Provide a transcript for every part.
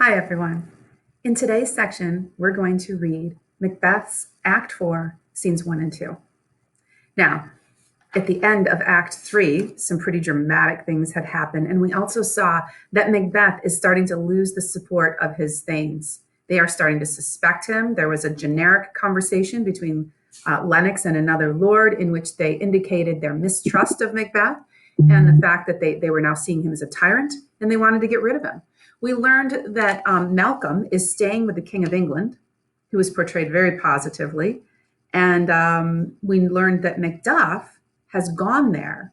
Hi, everyone. In today's section, we're going to read Macbeth's Act 4, Scenes 1 and 2. Now, at the end of Act 3, some pretty dramatic things had happened, and we also saw that Macbeth is starting to lose the support of his thanes. They are starting to suspect him. There was a generic conversation between Lennox and another lord in which they indicated their mistrust of Macbeth and the fact that they were now seeing him as a tyrant, and they wanted to get rid of him. We learned that Malcolm is staying with the King of England, who was portrayed very positively. And we learned that Macduff has gone there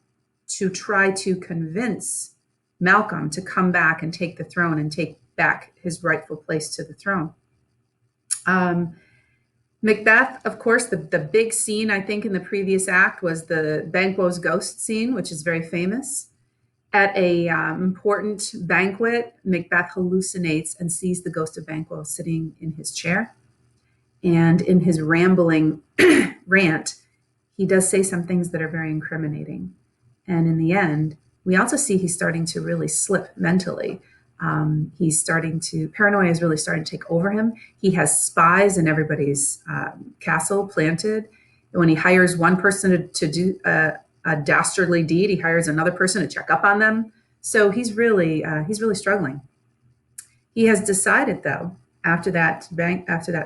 to try to convince Malcolm to come back and take the throne and take back his rightful place to the throne. Macbeth, of course, the big scene, I think, in the previous act was the Banquo's ghost scene, which is very famous. At a important banquet, Macbeth hallucinates and sees the ghost of Banquo sitting in his chair. And in his rambling rant, he does say some things that are very incriminating. And in the end, we also see he's starting to really slip mentally. Paranoia is really starting to take over him. He has spies in everybody's castle planted. When he hires one person to do a dastardly deed, he hires another person to check up on them. So he's really struggling. He has decided, though, after that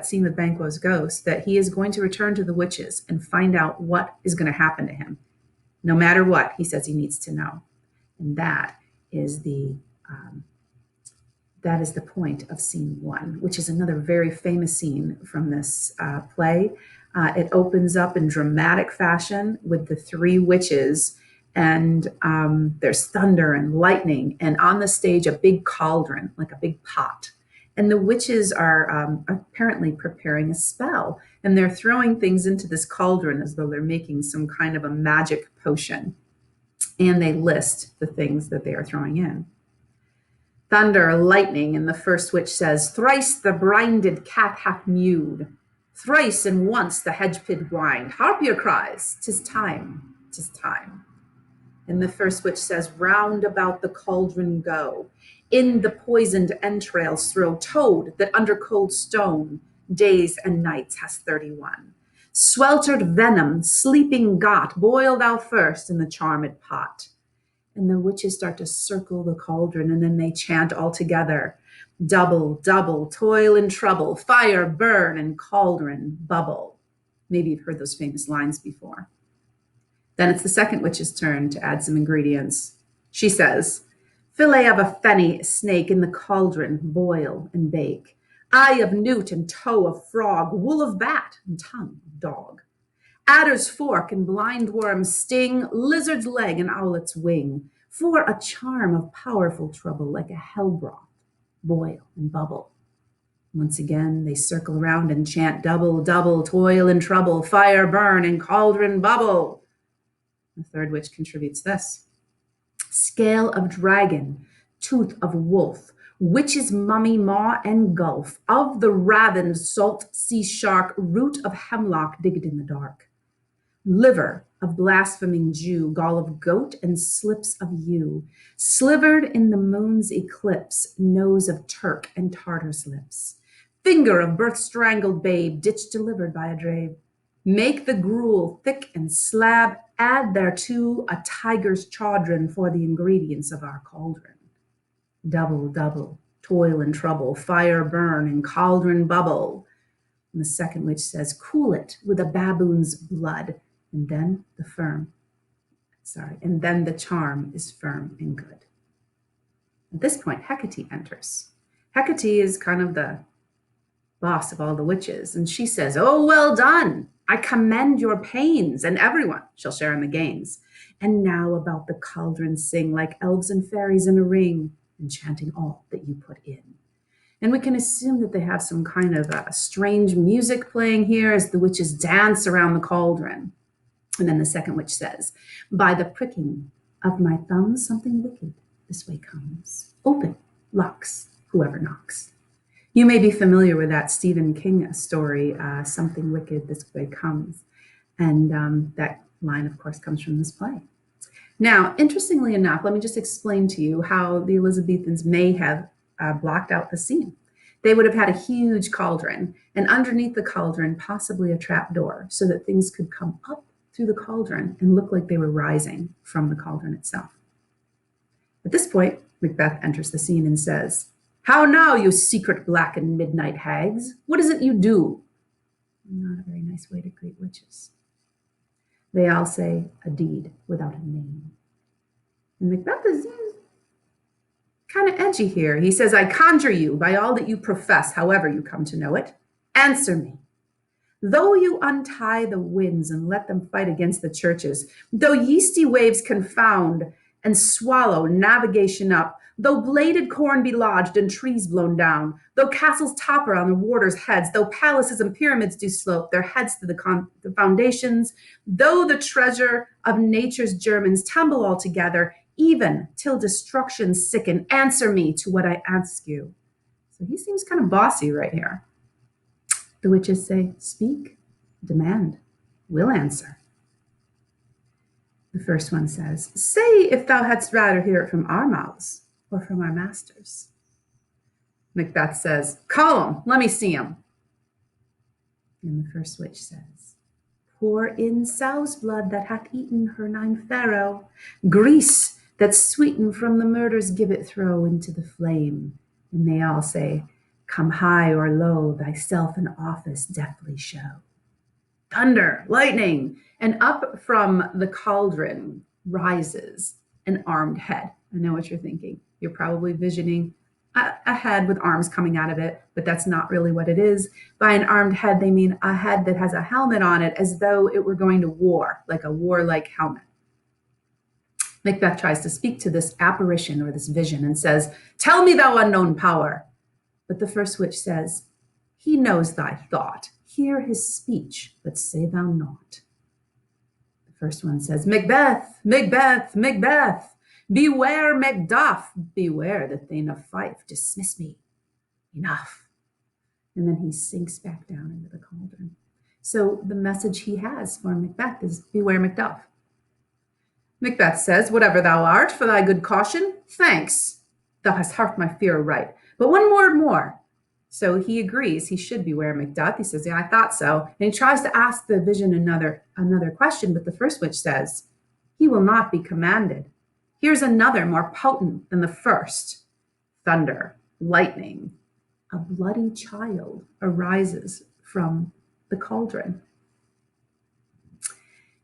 scene with Banquo's ghost, that he is going to return to the witches and find out what is going to happen to him. No matter what, he says he needs to know. And that is the point of scene 1, which is another very famous scene from this play. It opens up in dramatic fashion with the 3 witches, and there's thunder and lightning, and on the stage, a big cauldron, like a big pot. And the witches are apparently preparing a spell, and they're throwing things into this cauldron as though they're making some kind of a magic potion. And they list the things that they are throwing in. Thunder, lightning, and the first witch says, "Thrice the brinded cat hath mewed. Thrice and once the hedge pig whined. Harpier cries, 'tis time, 'tis time." And the first witch says, "Round about the cauldron go. In the poisoned entrails throw toad that under cold stone days and nights has 31. Sweltered venom, sleeping got, boil thou first in the charmed pot." And the witches start to circle the cauldron, and then they chant all together, "Double, double, toil and trouble, fire burn and cauldron bubble." Maybe you've heard those famous lines before. Then it's the second witch's turn to add some ingredients. She says, "Fillet of a fenny snake in the cauldron, boil and bake. Eye of newt and toe of frog, wool of bat and tongue of dog. Adder's fork and blind worm's sting, lizard's leg and owlet's wing. For a charm of powerful trouble, like a hell broth, boil and bubble." Once again, they circle around and chant, "Double, double, toil and trouble, fire burn and cauldron bubble." The third witch contributes this: "Scale of dragon, tooth of wolf, witch's mummy maw and gulf, of the ravened salt sea shark, root of hemlock digged in the dark. Liver of blaspheming Jew, gall of goat and slips of ewe, slivered in the moon's eclipse, nose of Turk and Tartar's lips. Finger of birth-strangled babe, ditch delivered by a drabe. Make the gruel thick and slab, add thereto a tiger's chaudron for the ingredients of our cauldron. Double, double, toil and trouble, fire burn and cauldron bubble." And the second witch says, "Cool it with a baboon's blood, and then the charm is firm and good." At this point, Hecate enters. Hecate is kind of the boss of all the witches, and she says, "Oh, well done. I commend your pains, and everyone shall share in the gains. And now about the cauldron sing, like elves and fairies in a ring, enchanting all that you put in." And we can assume that they have some kind of strange music playing here as the witches dance around the cauldron. And then the second witch says, "By the pricking of my thumb, something wicked this way comes. Open, locks, whoever knocks." You may be familiar with that Stephen King story, "Something Wicked This Way Comes." And that line, of course, comes from this play. Now, interestingly enough, let me just explain to you how the Elizabethans may have blocked out the scene. They would have had a huge cauldron, and underneath the cauldron, possibly a trap door, so that things could come up through the cauldron and look like they were rising from the cauldron itself. At this point, Macbeth enters the scene and says, "How now, you secret black and midnight hags? What is it you do?" Not a very nice way to greet witches. They all say, "A deed without a name." And Macbeth is kind of edgy here. He says, "I conjure you by all that you profess, however you come to know it, answer me. Though you untie the winds and let them fight against the churches, though yeasty waves confound and swallow navigation up, though bladed corn be lodged and trees blown down, though castles topper on the warders' heads, though palaces and pyramids do slope their heads to the foundations, though the treasure of nature's germans tumble all together, even till destruction sicken, answer me to what I ask you." So he seems kind of bossy right here. The witches say, "Speak, demand, we'll answer." The first one says, "Say if thou hadst rather hear it from our mouths or from our masters." Macbeth says, "Call him, let me see him." And the first witch says, "Pour in sow's blood that hath eaten her 9 farrow, grease that sweetened from the murders give it throw into the flame." And they all say, "Come high or low, thyself in office deftly show." Thunder, lightning, and up from the cauldron rises an armed head. I know what you're thinking. You're probably visioning a head with arms coming out of it, but that's not really what it is. By an armed head, they mean a head that has a helmet on it as though it were going to war, like a warlike helmet. Macbeth tries to speak to this apparition or this vision and says, "Tell me, thou unknown power." But the first witch says, "He knows thy thought. Hear his speech, but say thou naught." The first one says, "Macbeth, Macbeth, Macbeth, beware Macduff, beware the Thane of Fife, dismiss me, enough." And then he sinks back down into the cauldron. So the message he has for Macbeth is, beware Macduff. Macbeth says, "Whatever thou art, for thy good caution, thanks. Thou hast heart my fear aright. But one word more." So he agrees he should beware Macduff. He says, "Yeah, I thought so." And he tries to ask the vision another question, but the first witch says, "He will not be commanded. Here's another more potent than the first. Thunder, lightning, a bloody child arises from the cauldron."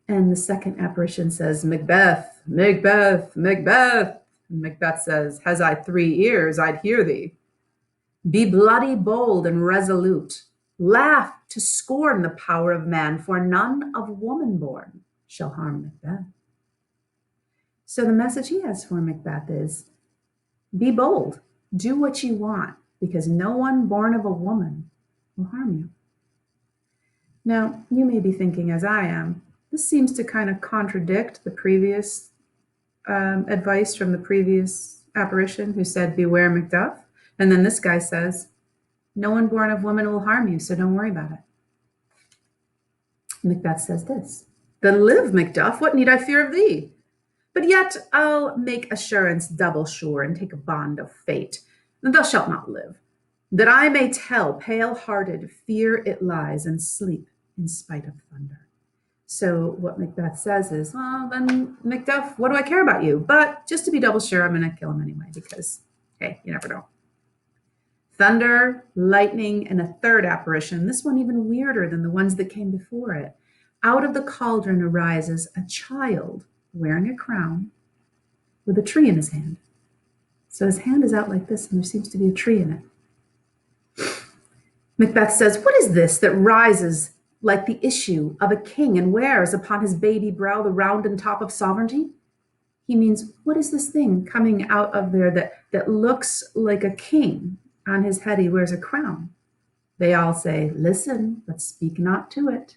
And the second apparition says, "Macbeth, Macbeth, Macbeth." And Macbeth says, "Has I 3 ears, I'd hear thee. Be bloody, bold, and resolute. Laugh to scorn the power of man, for none of woman born shall harm Macbeth." So the message he has for Macbeth is, be bold, do what you want, because no one born of a woman will harm you. Now, you may be thinking, as I am, this seems to kind of contradict the previous advice from the previous apparition who said, beware Macduff. And then this guy says, no one born of woman will harm you, so don't worry about it. Macbeth says this, "Then live, Macduff, what need I fear of thee? But yet I'll make assurance double sure and take a bond of fate. Thou shalt not live, that I may tell pale-hearted fear it lies and sleep in spite of thunder." So what Macbeth says is, well, then, Macduff, what do I care about you? But just to be double sure, I'm going to kill him anyway because, hey, you never know. Thunder, lightning, and a third apparition, this one even weirder than the ones that came before it. Out of the cauldron arises a child wearing a crown with a tree in his hand. So his hand is out like this, and there seems to be a tree in it. Macbeth says, "What is this that rises like the issue of a king and wears upon his baby brow the round and top of sovereignty?" He means, what is this thing coming out of there that looks like a king? On his head he wears a crown. They all say, "Listen, but speak not to it."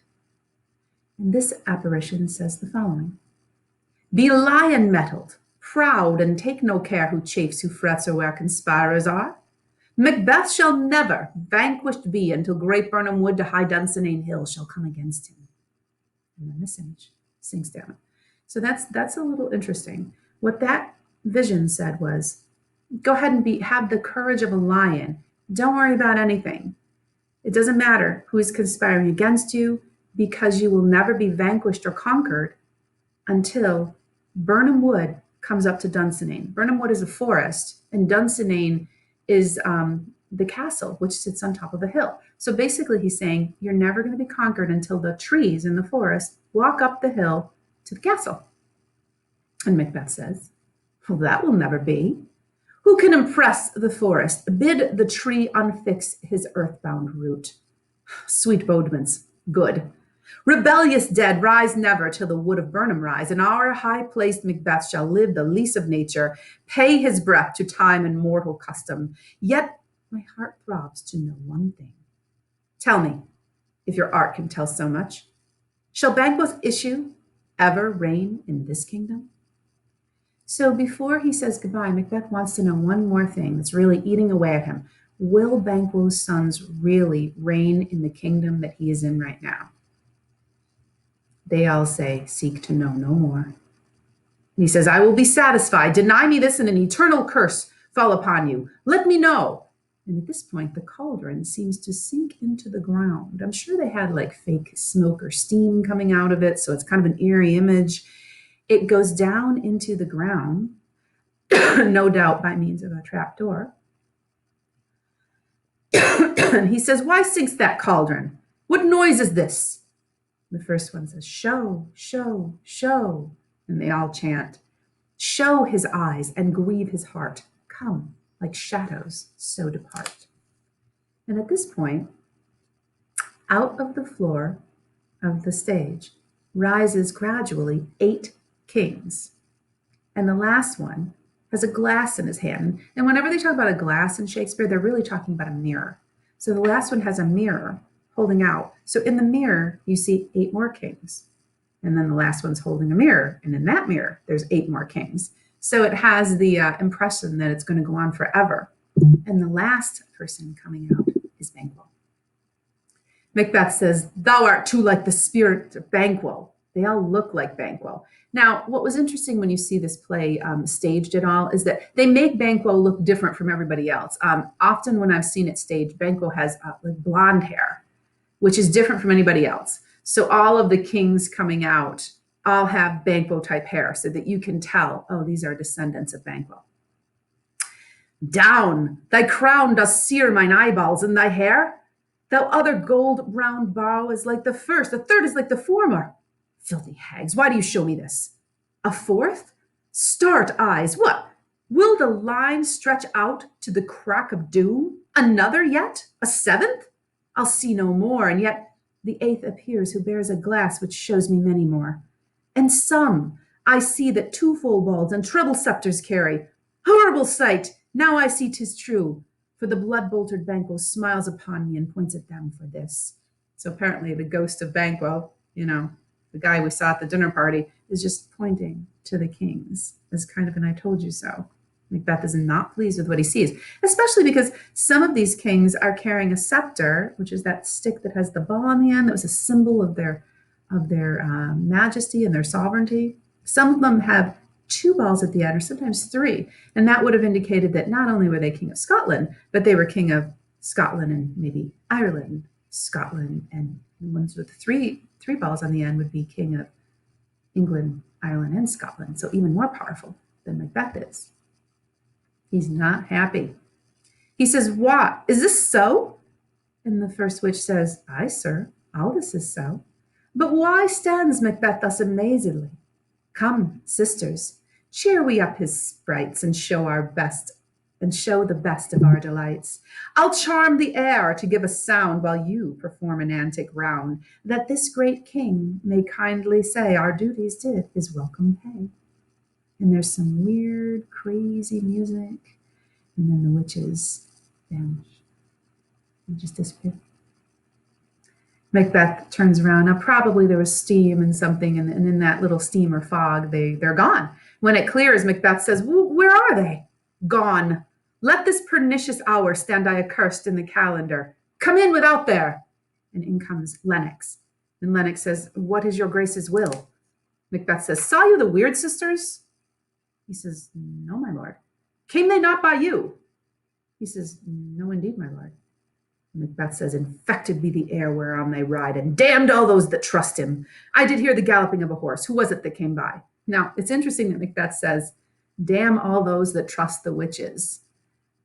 And this apparition says the following, "Be lion-mettled, proud, and take no care who chafes, who frets, or where conspirers are. Macbeth shall never vanquished be until great Birnam Wood to high Dunsinane Hill shall come against him." And then this image sinks down. So that's a little interesting. What that vision said was, Go ahead and have the courage of a lion. Don't worry about anything. It doesn't matter who is conspiring against you, because you will never be vanquished or conquered until Burnham Wood comes up to Dunsinane. Burnham Wood is a forest, and Dunsinane is the castle, which sits on top of a hill. So basically, he's saying you're never going to be conquered until the trees in the forest walk up the hill to the castle. And Macbeth says, well, that will never be. Who can impress the forest? Bid the tree unfix his earthbound root. Sweet bodements, good. Rebellious dead, rise never till the wood of Burnham rise, and our high-placed Macbeth shall live the lease of nature, pay his breath to time and mortal custom. Yet my heart throbs to know one thing. Tell me, if your art can tell so much, shall Banquo's issue ever reign in this kingdom? So before he says goodbye, Macbeth wants to know one more thing that's really eating away at him. Will Banquo's sons really reign in the kingdom that he is in right now? They all say, seek to know no more. And he says, I will be satisfied. Deny me this, and an eternal curse fall upon you. Let me know. And at this point, the cauldron seems to sink into the ground. I'm sure they had like fake smoke or steam coming out of it, so it's kind of an eerie image. It goes down into the ground, no doubt by means of a trapdoor. And he says, why sinks that cauldron? What noise is this? The first one says, show, show, show. And they all chant, show his eyes and grieve his heart. Come, like shadows, so depart. And at this point, out of the floor of the stage rises gradually 8 kings. And the last one has a glass in his hand. And whenever they talk about a glass in Shakespeare, they're really talking about a mirror. So the last one has a mirror holding out. So in the mirror, you see 8 more kings. And then the last one's holding a mirror. And in that mirror, there's 8 more kings. So it has the impression that it's going to go on forever. And the last person coming out is Banquo. Macbeth says, thou art too like the spirit of Banquo. They all look like Banquo. Now, what was interesting when you see this play staged at all is that they make Banquo look different from everybody else. Often when I've seen it staged, Banquo has like blonde hair, which is different from anybody else. So all of the kings coming out all have Banquo type hair so that you can tell, oh, these are descendants of Banquo. Down, thy crown does sear mine eyeballs, and thy hair, thou other gold round bow is like the first, the third is like the former. Filthy hags, why do you show me this? A fourth? Start eyes, what? Will the line stretch out to the crack of doom? Another yet? A 7th? I'll see no more, and yet the 8th appears, who bears a glass which shows me many more. And some I see that 2 full balls and treble scepters carry. Horrible sight! Now I see 'tis true, for the blood-boltered Banquo smiles upon me and points at them for this. So apparently the ghost of Banquo, the guy we saw at the dinner party, is just pointing to the kings as kind of an I told you so. Macbeth is not pleased with what he sees, especially because some of these kings are carrying a scepter, which is that stick that has the ball on the end that was a symbol of their majesty and their sovereignty. Some of them have 2 balls at the end, or sometimes 3, and that would have indicated that not only were they king of Scotland, but they were king of Scotland and maybe Ireland, Scotland, and the ones with 3 balls on the end would be king of England, Ireland, and Scotland. So even more powerful than Macbeth is. He's not happy. He says, what? Is this so? And the first witch says, aye, sir, all this is so. But why stands Macbeth thus amazedly? Come, sisters, cheer we up his sprites and show the best of our delights. I'll charm the air to give a sound while you perform an antic round, that this great king may kindly say our duties did his welcome pay. And there's some weird, crazy music, and then the witches vanish and just disappear. Macbeth turns around. Now, probably there was steam and something, and in that little steam or fog, they're gone. When it clears, Macbeth says, well, where are they? Gone. Let this pernicious hour stand I accursed in the calendar. Come in without there. And in comes Lennox. And Lennox says, what is your grace's will? Macbeth says, saw you the Weird Sisters? He says, no, my lord. Came they not by you? He says, no, indeed, my lord. Macbeth says, infected be the air whereon they ride, and damned all those that trust him. I did hear the galloping of a horse. Who was it that came by? Now, it's interesting that Macbeth says, damn all those that trust the witches,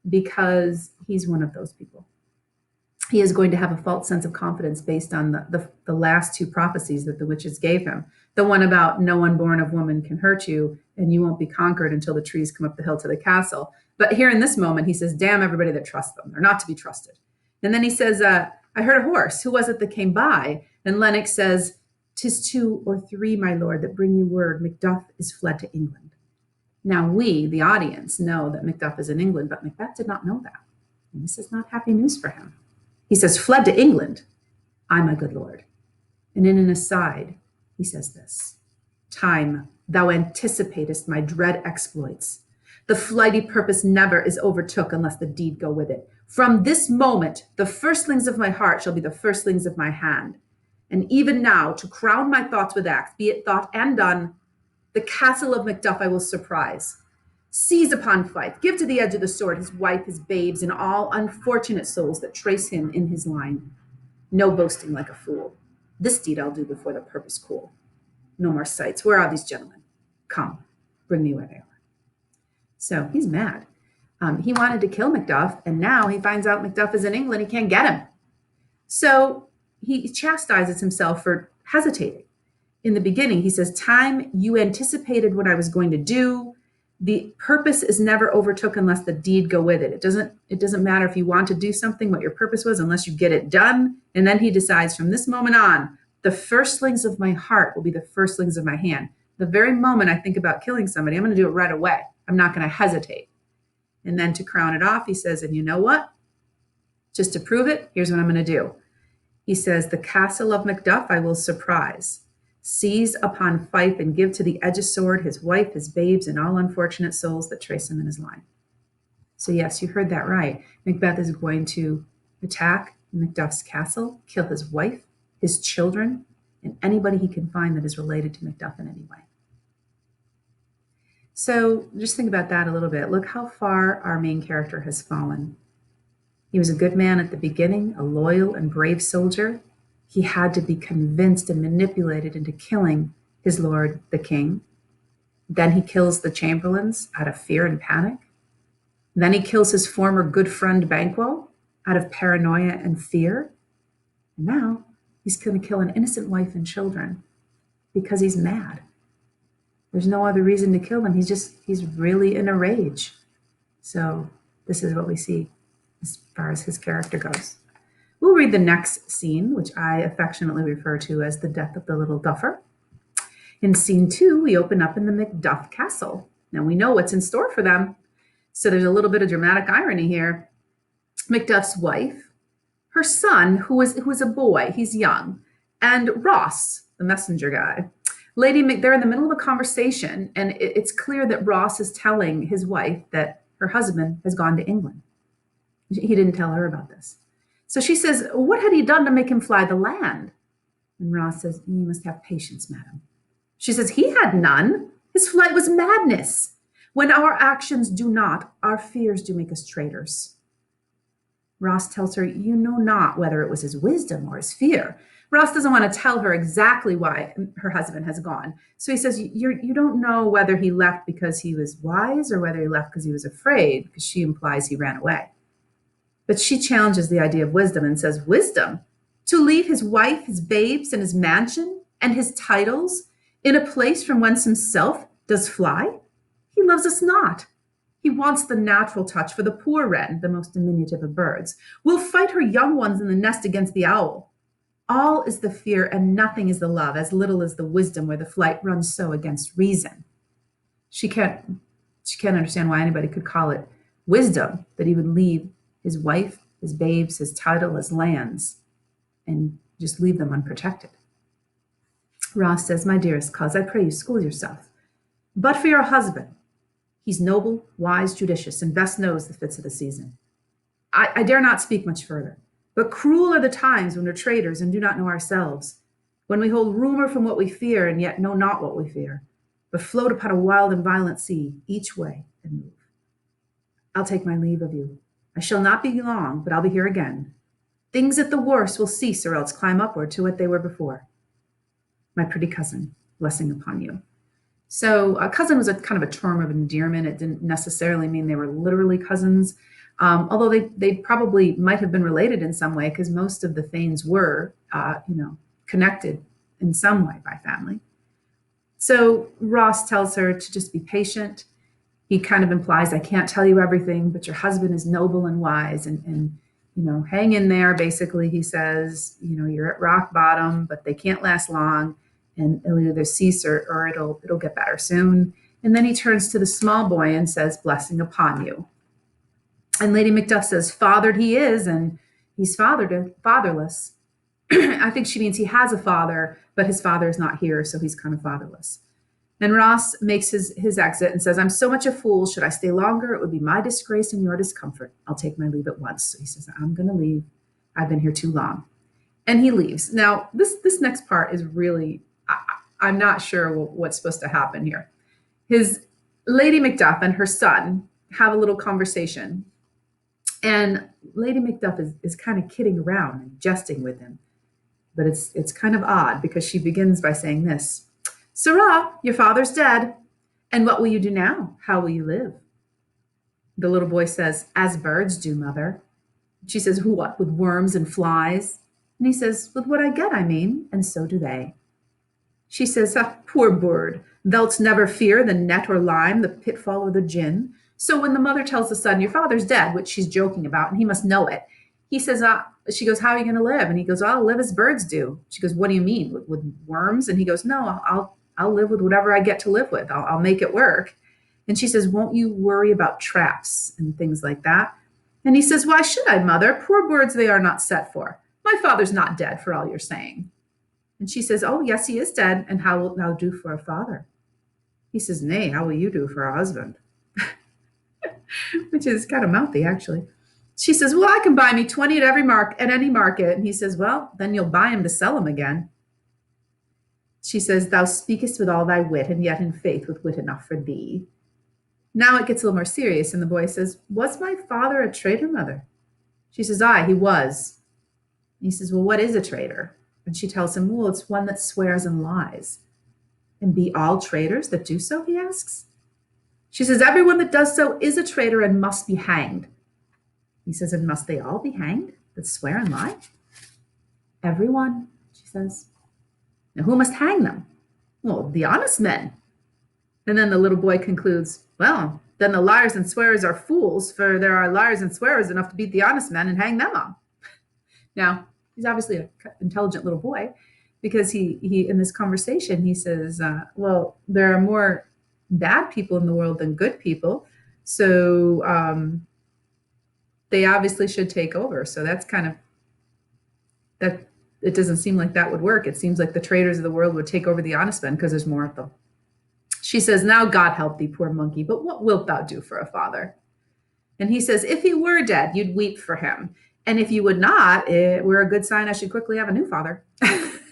because he's one of those people. He is going to have a false sense of confidence based on the last two prophecies that the witches gave him. The one about no one born of woman can hurt you, and you won't be conquered until the trees come up the hill to the castle. But here in this moment, he says, damn everybody that trusts them. They're not to be trusted. And then he says, I heard a horse. Who was it that came by? And Lennox says, 'tis 2 or 3, my lord, that bring you word Macduff is fled to England. Now we, the audience, know that Macduff is in England, but Macbeth did not know that. And this is not happy news for him. He says, fled to England, I, my good lord. And in an aside, he says this, time, thou anticipatest my dread exploits. The flighty purpose never is overtook unless the deed go with it. From this moment, the firstlings of my heart shall be the firstlings of my hand. And even now, to crown my thoughts with acts, be it thought and done, the castle of Macduff I will surprise. Seize upon Fife, give to the edge of the sword his wife, his babes, and all unfortunate souls that trace him in his line. No boasting like a fool. This deed I'll do before the purpose cool. No more sights. Where are these gentlemen? Come, bring me where they are. So he's mad. He wanted to kill Macduff, and now he finds out Macduff is in England. He can't get him. So he chastises himself for hesitating. In the beginning, he says, time, you anticipated what I was going to do. The purpose is never overtook unless the deed go with it. It doesn't matter if you want to do something, what your purpose was, unless you get it done. And then he decides, from this moment on, the firstlings of my heart will be the firstlings of my hand. The very moment I think about killing somebody, I'm going to do it right away. I'm not going to hesitate. And then to crown it off, he says, and you know what? Just to prove it, here's what I'm going to do. He says, the castle of Macduff I will surprise. Seize upon Fife and give to the edge of sword his wife, his babes, and all unfortunate souls that trace him in his line. So yes, you heard that right. Macbeth is going to attack Macduff's castle, kill his wife, his children, and anybody he can find that is related to Macduff in any way. So just think about that a little bit. Look how far our main character has fallen. He was a good man at the beginning, a loyal and brave soldier. He had to be convinced and manipulated into killing his lord, the king. Then he kills the chamberlains out of fear and panic. Then he kills his former good friend Banquo out of paranoia and fear. And now he's going to kill an innocent wife and children because he's mad. There's no other reason to kill them. He's really in a rage. So this is what we see as far as his character goes. We'll read the next scene, which I affectionately refer to as the death of the little duffer. In scene 2, we open up in the Macduff castle. Now we know what's in store for them. So there's a little bit of dramatic irony here. Macduff's wife, her son, who is a boy, he's young, and Ross, the messenger guy. They're in the middle of a conversation, and it's clear that Ross is telling his wife that her husband has gone to England. He didn't tell her about this. So she says, what had he done to make him fly the land? And Ross says, you must have patience, madam. She says, he had none. His flight was madness. When our actions do not, our fears do make us traitors. Ross tells her, you know not whether it was his wisdom or his fear. Ross doesn't want to tell her exactly why her husband has gone. So he says, you don't know whether he left because he was wise or whether he left because he was afraid, because she implies he ran away. But she challenges the idea of wisdom and says, wisdom? To leave his wife, his babes, and his mansion, and his titles in a place from whence himself does fly? He loves us not. He wants the natural touch for the poor wren, the most diminutive of birds. Will fight her young ones in the nest against the owl. All is the fear and nothing is the love, as little as the wisdom where the flight runs so against reason. She can't understand why anybody could call it wisdom that he would leave his wife, his babes, his title, his lands, and just leave them unprotected. Ross says, my dearest cause, I pray you school yourself. But for your husband, he's noble, wise, judicious, and best knows the fits of the season. I dare not speak much further, but cruel are the times when we're traitors and do not know ourselves, when we hold rumor from what we fear and yet know not what we fear, but float upon a wild and violent sea, each way and move. I'll take my leave of you. I shall not be long, but I'll be here again. Things at the worst will cease or else climb upward to what they were before. My pretty cousin, blessing upon you. So a cousin was a kind of a term of endearment. It didn't necessarily mean they were literally cousins, although they probably might have been related in some way because most of the Thanes were, connected in some way by family. So Ross tells her to just be patient. He kind of implies, I can't tell you everything, but your husband is noble and wise and hang in there. Basically, he says, you're at rock bottom, but they can't last long and it'll either cease or it'll get better soon. And then he turns to the small boy and says, blessing upon you. And Lady Macduff says, fathered he is, and he's fatherless. I think she means he has a father, but his father is not here, so he's kind of fatherless. And Ross makes his exit and says, I'm so much a fool. Should I stay longer? It would be my disgrace and your discomfort. I'll take my leave at once. So he says, I'm going to leave. I've been here too long. And he leaves. Now, this next part is really, I'm not sure what's supposed to happen here. His Lady Macduff and her son have a little conversation. And Lady Macduff is kind of kidding around and jesting with him. But it's kind of odd because she begins by saying this. Sirrah, your father's dead. And what will you do now? How will you live? The little boy says, as birds do, mother. She says, what, with worms and flies? And he says, with what I get, I mean, and so do they. She says, poor bird, thou'lt never fear the net or lime, the pitfall or the gin. So when the mother tells the son, your father's dead, which she's joking about, and he must know it, he says, she goes, how are you going to live? And he goes, I'll live as birds do. She goes, what do you mean? With worms? And he goes, no, I'll live with whatever I get to live with. I'll make it work. And she says, won't you worry about traps and things like that? And he says, why should I, mother? Poor birds they are not set for. My father's not dead, for all you're saying. And she says, oh, yes, he is dead. And how wilt thou do for a father? He says, nay, how will you do for a husband? Which is kind of mouthy, actually. She says, well, I can buy me 20 at any market. And he says, well, then you'll buy him to sell him again. She says, thou speakest with all thy wit, and yet in faith with wit enough for thee. Now it gets a little more serious, and the boy says, was my father a traitor, mother? She says, aye, he was. And he says, well, what is a traitor? And she tells him, well, it's one that swears and lies. And be all traitors that do so, he asks. She says, everyone that does so is a traitor and must be hanged. He says, and must they all be hanged that swear and lie? Everyone, she says. Now, who must hang them? Well, the honest men. And then the little boy concludes, well, then the liars and swearers are fools, for there are liars and swearers enough to beat the honest men and hang them on. Now, he's obviously an intelligent little boy because he in this conversation, he says, well, there are more bad people in the world than good people. So they obviously should take over. So that's kind of, that it doesn't seem like that would work. It seems like the traitors of the world would take over the honest men because there's more of them. She says, now God help thee, poor monkey, but what wilt thou do for a father? And he says, if he were dead, you'd weep for him. And if you would not, it were a good sign I should quickly have a new father.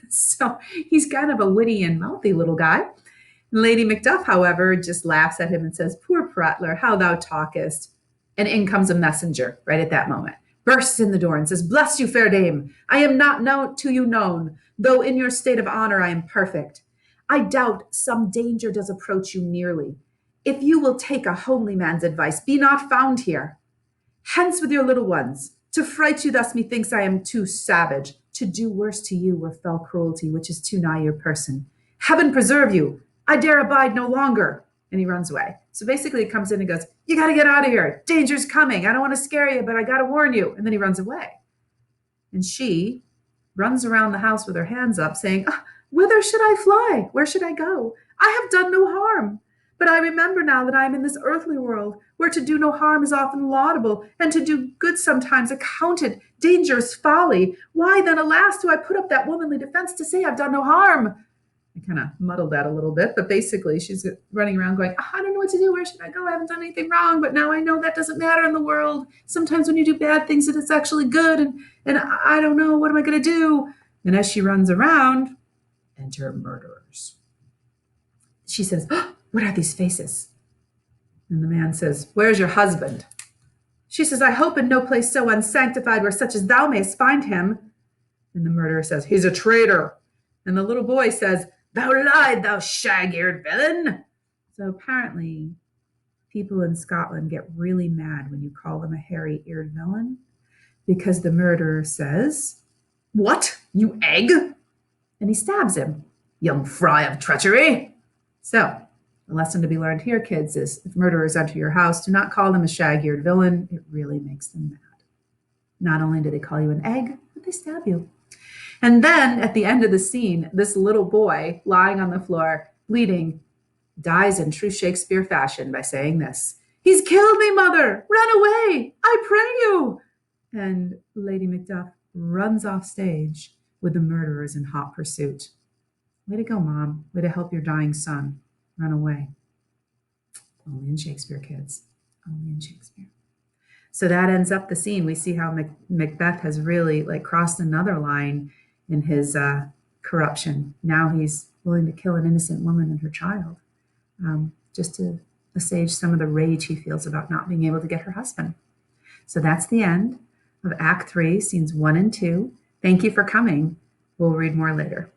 So he's kind of a witty and mouthy little guy. Lady Macduff, however, just laughs at him and says, poor prattler, how thou talkest. And in comes a messenger right at that moment, bursts in the door and says, bless you, fair dame. I am not known, though in your state of honor I am perfect. I doubt some danger does approach you nearly. If you will take a homely man's advice, be not found here. Hence with your little ones. To fright you thus, methinks I am too savage. To do worse to you were fell cruelty, which is too nigh your person. Heaven preserve you. I dare abide no longer. And he runs away. So basically he comes in and goes, you got to get out of here. Danger's coming. I don't want to scare you, but I got to warn you. And then he runs away. And she runs around the house with her hands up saying, whither should I fly? Where should I go? I have done no harm. But I remember now that I am in this earthly world, where to do no harm is often laudable, and to do good sometimes accounted dangerous folly. Why then, alas, do I put up that womanly defense to say I've done no harm? I kind of muddled that a little bit, but basically she's running around going, I don't know what to do. Where should I go? I haven't done anything wrong, but now I know that doesn't matter in the world. Sometimes when you do bad things, it's actually good, and I don't know. What am I going to do? And as she runs around, enter murderers. She says, what are these faces? And the man says, where's your husband? She says, I hope in no place so unsanctified where such as thou mayst find him. And the murderer says, he's a traitor. And the little boy says, thou lied, thou shag-eared villain. So apparently people in Scotland get really mad when you call them a hairy-eared villain, because the murderer says, what, you egg? And he stabs him. Young fry of treachery. So the lesson to be learned here, kids, is if murderers enter your house, do not call them a shag-eared villain. It really makes them mad. Not only do they call you an egg, but they stab you. And then at the end of the scene, this little boy lying on the floor, bleeding, dies in true Shakespeare fashion by saying this: he's killed me, mother! Run away! I pray you! And Lady Macduff runs off stage with the murderers in hot pursuit. Way to go, Mom. Way to help your dying son run away. Only in Shakespeare, kids. Only in Shakespeare. So that ends up the scene. We see how Macbeth has really crossed another line in his corruption. Now he's willing to kill an innocent woman and her child, just to assuage some of the rage he feels about not being able to get her husband. So that's the end of Act 3, Scenes 1 and 2. Thank you for coming. We'll read more later.